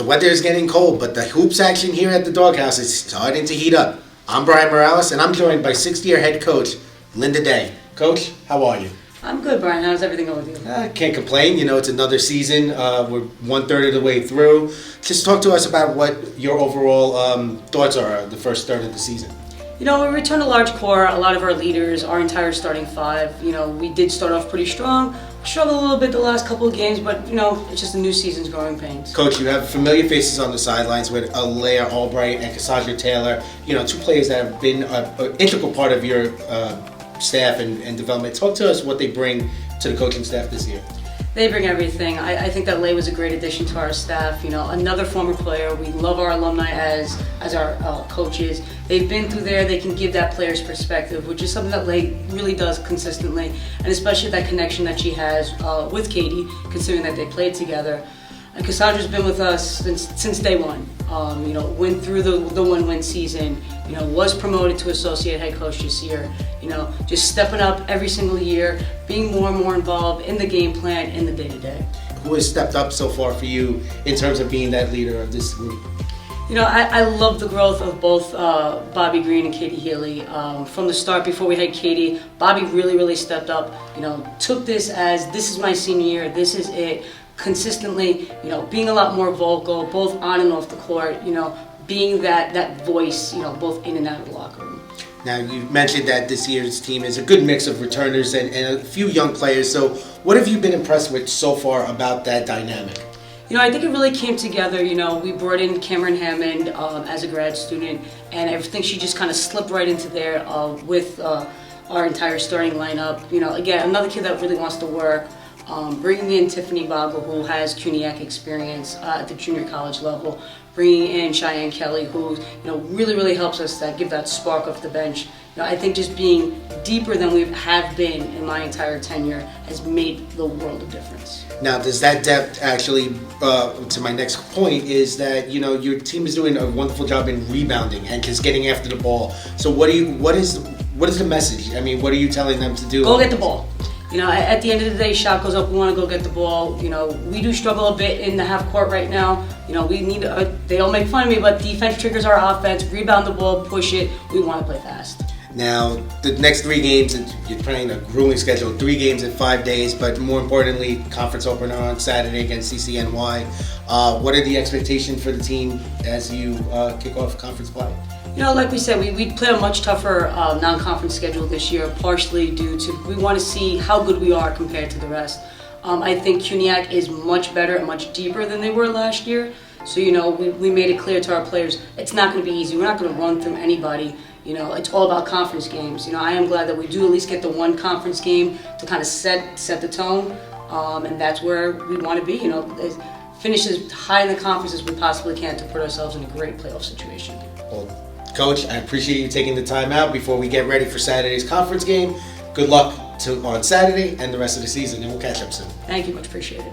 The weather is getting cold, but the hoops action here at the Doghouse is starting to heat up. I'm Brian Morales, and I'm joined by sixth-year head coach Lynda Day. Coach, how are you? I'm good, Brian. How's everything going with you? I can't complain. You know, it's another season. We're 1/3 of the way through. Just talk to us about what your overall thoughts are the first third of the season. You know, we returned a large core, a lot of our leaders, our entire starting five. You know, we did start off pretty strong. Struggled a little bit the last couple of games, but, you know, it's just a new season's growing pains. Coach, you have familiar faces on the sidelines with Alea Albright and Cassandra Taylor. You know, two players that have been an integral part of your staff and development. Talk to us what they bring to the coaching staff this year. They bring everything. I think that Lay was a great addition to our staff. You know, another former player. We love our alumni as our coaches. They've been through there. They can give that player's perspective, which is something that Lay really does consistently, and especially that connection that she has with Katie, considering that they played together. And Cassandra's been with us since day one. You know, went through the one-win season. You know, was promoted to associate head coach this year. You know, just stepping up every single year, being more and more involved in the game plan, in the day-to-day. Who has stepped up so far for you in terms of being that leader of this group? You know, I love the growth of both Bobby Green and Katie Healy. From the start, before we had Katie, Bobby really stepped up. You know, took this as, this is my senior year, this is it. Consistently, you know, being a lot more vocal, both on and off the court, you know, being that voice, you know, both in and out of the locker room. Now, you mentioned that this year's team is a good mix of returners and a few young players. So what have you been impressed with so far about that dynamic? You know, I think it really came together. You know, we brought in Cameron Hammond as a grad student, and I think she just kind of slipped right into there with our entire starting lineup. You know, again, another kid that really wants to work. Bringing in Tiffany Boggle, who has CUNYAC experience at the junior college level, bringing in Cheyenne Kelly, who, you know, really helps us give that spark off the bench. You know, I think just being deeper than we have been in my entire tenure has made the world of difference. Now, does that depth actually, to my next point, is that, you know, your team is doing a wonderful job in rebounding and just getting after the ball. So what is the message? I mean, what are you telling them to do? Go get the ball. You know, at the end of the day, shot goes up, we want to go get the ball. You know, we do struggle a bit in the half court right now. You know, we need, they all make fun of me, but defense triggers our offense, rebound the ball, push it. We want to play fast. Now, the next 3 games, you're playing a grueling schedule, 3 games in 5 days, but more importantly, conference opener on Saturday against CCNY. What are the expectations for the team as you kick off conference play? You know, like we said, we play a much tougher non-conference schedule this year, partially due to we want to see how good we are compared to the rest. I think CUNYAC is much better and much deeper than they were last year. So, you know, we made it clear to our players, it's not going to be easy. We're not going to run through anybody. You know, it's all about conference games. You know, I am glad that we do at least get the one conference game to kind of set the tone, and that's where we want to be. You know, finish as high in the conference as we possibly can to put ourselves in a great playoff situation. Well, Coach, I appreciate you taking the time out before we get ready for Saturday's conference game. Good luck on Saturday and the rest of the season, and we'll catch up soon. Thank you, much appreciated.